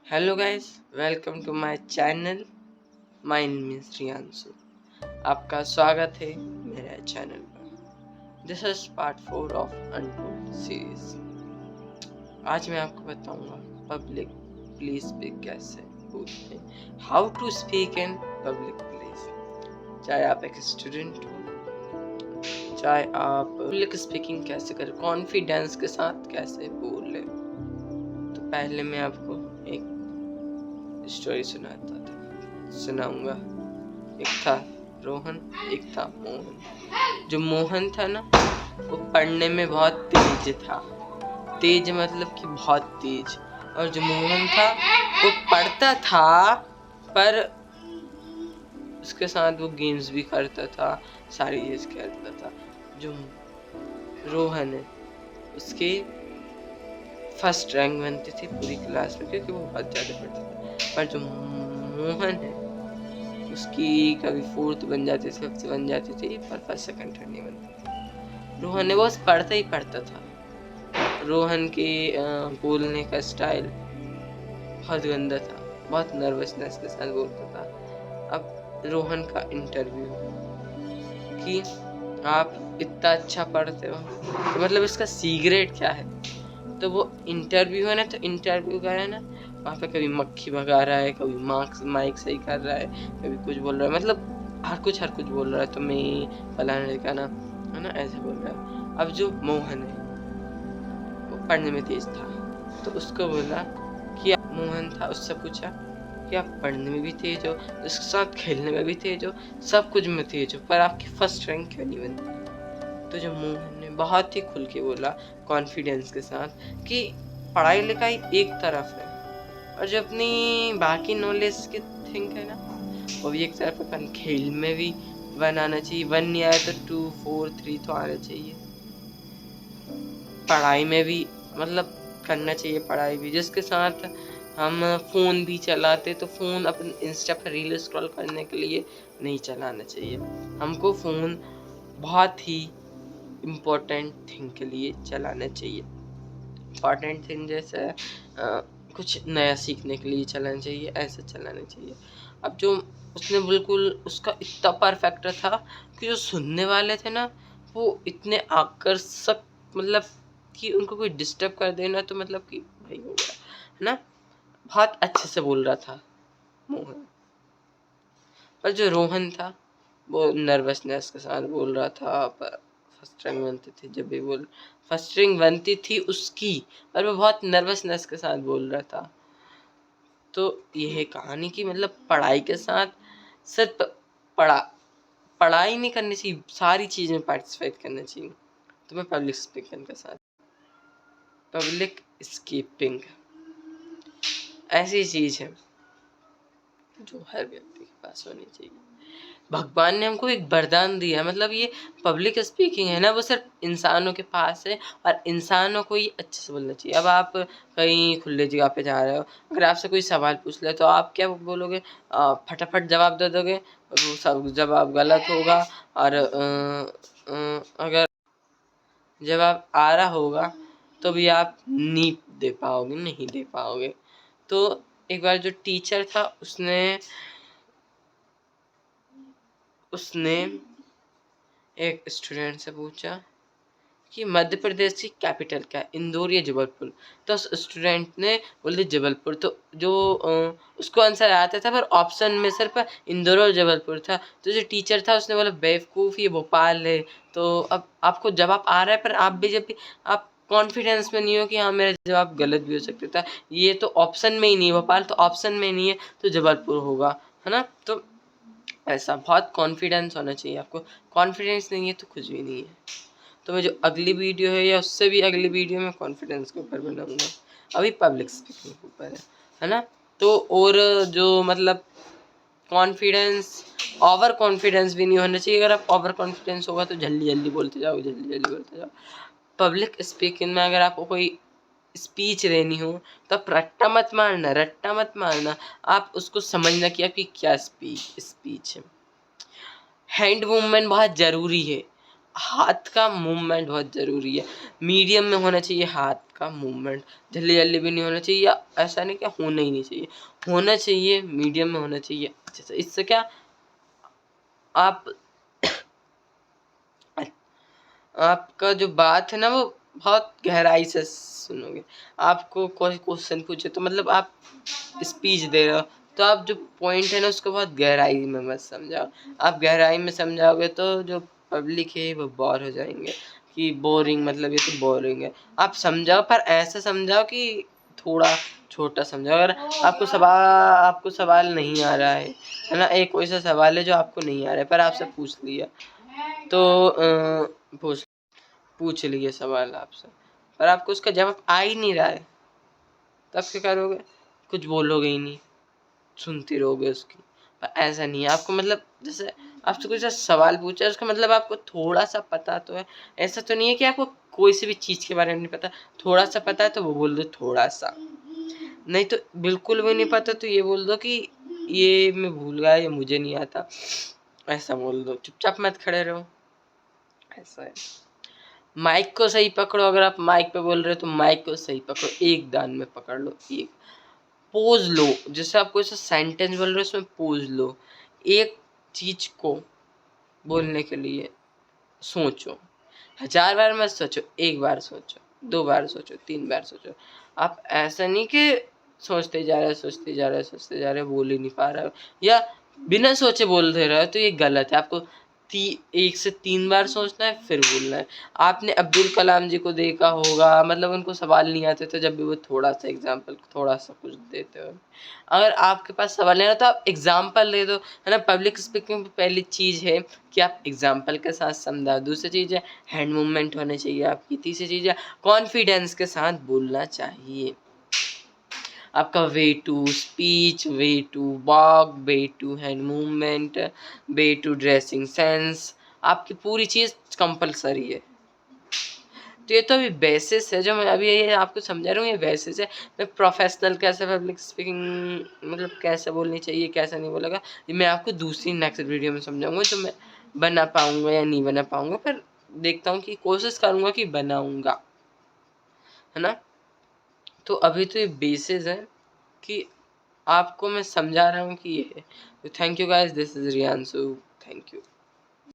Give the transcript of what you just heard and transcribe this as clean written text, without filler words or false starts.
Hello guys, welcome to my channel. My name is Riyanshu. आपका स्वागत है मेरे चैनल पर। This is part 4 of untold series. आज मैं आपको बताऊंगा पब्लिक प्लेस पे कैसे बोलते हैं, how to speak in public place. चाहे आप एक स्टूडेंट हो, चाहे आप पब्लिक स्पीकिंग कैसे करें, कॉन्फिडेंस के साथ कैसे बोले। तो पहले मैं आपको एक स्टोरी सुनाऊंगा। एक था रोहन, एक था मोहन। जो मोहन था ना, वो पढ़ने में बहुत तेज था। तेज मतलब कि बहुत तेज। और जो मोहन था, वो पढ़ता था पर उसके साथ वो गेम्स भी करता था, सारी चीज करता था। जो रोहन है, उसके फर्स्ट रैंक बनती थी पूरी क्लास में, क्योंकि वो बहुत ज्यादा पढ़ता था। पर जो मोहन है, उसकी कभी फोर्थ बन जाती थी, फिफ्थ बन जाती थी, पर फर्स्ट सेकंड थर्ड नहीं बनती थी। रोहन ने बस पढ़ता ही पढ़ता था। रोहन के बोलने का स्टाइल बहुत गंदा था, बहुत नर्वसनेस के साथ बोलता था। अब रोहन का इंटरव्यू कि आप इतना अच्छा पढ़ते हो, तो मतलब इसका सीक्रेट क्या है। तो वो इंटरव्यू है ना, तो इंटरव्यू का है ना, वहाँ पे कभी मक्खी भगा रहा है, कभी माइक सही कर रहा है, कभी कुछ बोल रहा है, मतलब हर कुछ बोल रहा है। तो मैं फलाने का ना, है ना, ऐसे बोल रहा है। अब जो मोहन है, वो पढ़ने में तेज था, तो उसको बोला कि मोहन था, उससे पूछा कि आप पढ़ने में भी तेज हो, उसके साथ खेलने में भी तेज हो, सब कुछ में तेज हो, पर आपकी फर्स्ट रैंक क्यों नहीं बनती। तो जो मोहन ने बहुत ही खुल के बोला, कॉन्फिडेंस के साथ, कि पढ़ाई लिखाई एक तरफ है, और जो अपनी बाकी नॉलेज की थिंक है ना, वो भी एक तरफ है। अपन खेल में भी वन आना चाहिए, वन नहीं आया तो 2 4 3 तो आना चाहिए। पढ़ाई में भी मतलब करना चाहिए, पढ़ाई भी। जिसके साथ हम फोन भी चलाते, तो फोन अपन इंस्टा पर रील स्क्रॉल करने के लिए नहीं चलाना चाहिए। हमको फोन बहुत ही इम्पोर्टेंट थिंग के लिए चलाना चाहिए। इम्पोर्टेंट थिंग जैसे कुछ नया सीखने के लिए चलाना चाहिए, ऐसे चलाना चाहिए। अब जो उसने बिल्कुल, उसका इतना परफेक्ट था कि जो सुनने वाले थे ना, वो इतने आकर्षक, मतलब कि उनको कोई डिस्टर्ब कर देना तो मतलब कि भाई हो गया, है ना। बहुत अच्छे से बोल रहा था मोहन। पर जो रोहन था, वो नर्वसनेस के साथ बोल रहा था। पर फर्स्ट रैंक बनती थी जब भी बोल, फर्स्ट रैंक बनती थी उसकी, पर वो बहुत नर्वसनेस के साथ बोल रहा था। तो ये है कहानी की, मतलब पढ़ाई के साथ सिर्फ पढ़ा पढ़ाई नहीं करनी चाहिए, सारी चीज़ में पार्टिसिपेट करना चाहिए। तो मैं पब्लिक स्पीकिंग के साथ, पब्लिक स्पीकिंग ऐसी चीज़ है जो हर व्यक्ति के पास होनी चाहिए। भगवान ने हमको एक वरदान दिया, मतलब ये पब्लिक स्पीकिंग है ना, वो सिर्फ इंसानों के पास है, और इंसानों को ही अच्छे से बोलना चाहिए। अब आप कहीं खुले जगह पे जा रहे हो, अगर आपसे कोई सवाल पूछ ले, तो आप क्या बोलोगे? फटाफट जवाब दे दोगे, वो सब जवाब गलत होगा। और अगर जवाब आ रहा होगा तो भी आप नहीं दे पाओगे, नहीं दे पाओगे। तो एक बार जो टीचर था, उसने एक स्टूडेंट से पूछा कि मध्य प्रदेश की कैपिटल क्या है, इंदौर या जबलपुर। तो उस स्टूडेंट ने बोले जबलपुर। तो जो उसको आंसर आता था, पर ऑप्शन में सिर्फ इंदौर और जबलपुर था। तो जो टीचर था, उसने बोला बेवकूफ़, ये भोपाल है। तो अब आपको जवाब आ रहा है, पर आप भी जब भी आप कॉन्फिडेंस में नहीं हो कि हाँ मेरा जवाब गलत भी हो सकता था, ये तो ऑप्शन में ही नहीं है, भोपाल तो ऑप्शन में नहीं है, तो जबलपुर होगा, है ना। तो ऐसा बहुत कॉन्फिडेंस होना चाहिए आपको। कॉन्फिडेंस नहीं है तो कुछ भी नहीं है। तो मैं जो अगली वीडियो है, या उससे भी अगली वीडियो में कॉन्फिडेंस के ऊपर बनाऊंगा। अभी पब्लिक स्पीकिंग के ऊपर है ना। तो और जो मतलब कॉन्फिडेंस, ओवर कॉन्फिडेंस भी नहीं होना चाहिए। अगर आप ओवर कॉन्फिडेंस होगा तो जल्दी जल्दी बोलते जाओ, जल्दी जल्दी बोलते जाओ। पब्लिक स्पीकिंग में अगर आपको कोई स्पीच देनी हो, तो आप रट्टा मत मारना। आप उसको समझना कि आपकी क्या स्पीच है। हैंड मूवमेंट बहुत ज़रूरी है, हाथ का मूवमेंट बहुत ज़रूरी है, मीडियम में होना चाहिए हाथ का मूवमेंट जल्दी जल्दी भी नहीं होना चाहिए, या ऐसा नहीं कि होना ही नहीं चाहिए, होना चाहिए, मीडियम में होना चाहिए अच्छे से। इससे क्या आप आपका जो बात है ना वो बहुत गहराई से सुनोगे। आपको कोई क्वेश्चन पूछे तो मतलब आप स्पीच दे रहे हो तो आप जो पॉइंट है ना उसको बहुत गहराई में मत समझाओ। आप गहराई में समझाओगे तो जो पब्लिक है वो बोर हो जाएंगे कि बोरिंग, मतलब ये तो बोरिंग है। आप समझाओ पर ऐसे समझाओ कि थोड़ा छोटा समझाओ। अगर आपको सवाल नहीं आ रहा है ना, एक कोई सा सवाल है जो आपको नहीं आ रहा है पर आपसे पूछ लिया, तो पूछ पूछ लिए सवाल आपसे पर आपको उसका जवाब आ ही नहीं रहा है, तब क्या करोगे? कुछ बोलोगे ही नहीं, सुनते रहोगे उसकी। पर ऐसा नहीं है, आपको मतलब जैसे आपसे कोई सा सवाल पूछा है उसका मतलब आपको थोड़ा सा पता तो है। ऐसा तो नहीं है कि आपको कोई सी भी चीज़ के बारे में नहीं पता, थोड़ा सा पता है तो वो बोल दो थोड़ा सा, नहीं तो बिल्कुल भी नहीं पता तो ये बोल दो कि ये मैं भूल गया, ये मुझे नहीं आता, ऐसा बोल दो, चुपचाप मत खड़े रहो। ऐसा है। माइक को सही पकड़ो, अगर आप माइक पे बोल रहे हो तो माइक को सही पकड़ो, एक दान में पकड़ लो, एक पोज लो। जैसे आप कोई सा सेंटेंस बोल रहे हो उसमें पोज लो। एक चीज को बोलने के लिए सोचो, 1000 बार मत सोचो, एक बार सोचो, 2 बार सोचो, 3 बार सोचो। आप ऐसा नहीं कि सोचते जा रहे सोचते जा रहे सोचते जा रहे, बोल ही नहीं पा रहे हो या बिना सोचे बोल दे रहे हो, तो ये गलत है। आपको 1 से 3 बार सोचना है फिर बोलना है। आपने अब्दुल कलाम जी को देखा होगा, मतलब उनको सवाल नहीं आते थे, जब भी वो थोड़ा सा एग्जाम्पल थोड़ा सा कुछ देते हो। अगर आपके पास सवाल नहीं है तो आप एग्जाम्पल दे दो, है ना। पब्लिक स्पीकिंग में पहली चीज़ है कि आप एग्जाम्पल के साथ समझाओ, दूसरी चीज़ है हैंड मूवमेंट होने चाहिए आपकी, तीसरी चीज़ है कॉन्फिडेंस के साथ बोलना चाहिए। आपका way to speech, way to walk, way to hand movement, way to dressing sense, आपकी पूरी चीज़ कंपलसरी है। तो ये तो अभी बेसिस है जो मैं अभी ये आपको समझा रहा हूँ, ये बेसिस है। मैं प्रोफेशनल कैसे पब्लिक स्पीकिंग मतलब कैसे बोलनी चाहिए कैसे नहीं बोलेगा, ये मैं आपको दूसरी नेक्स्ट वीडियो में समझाऊंगा, जो मैं बना पाऊंगा या नहीं बना पाऊंगा, पर देखता हूँ कि कोशिश करूंगा कि बनाऊंगा, है ना। तो अभी तो ये बेसिस है कि आपको मैं समझा रहा हूँ कि ये है। तो thank you guys, this is Riyanshu, thank you.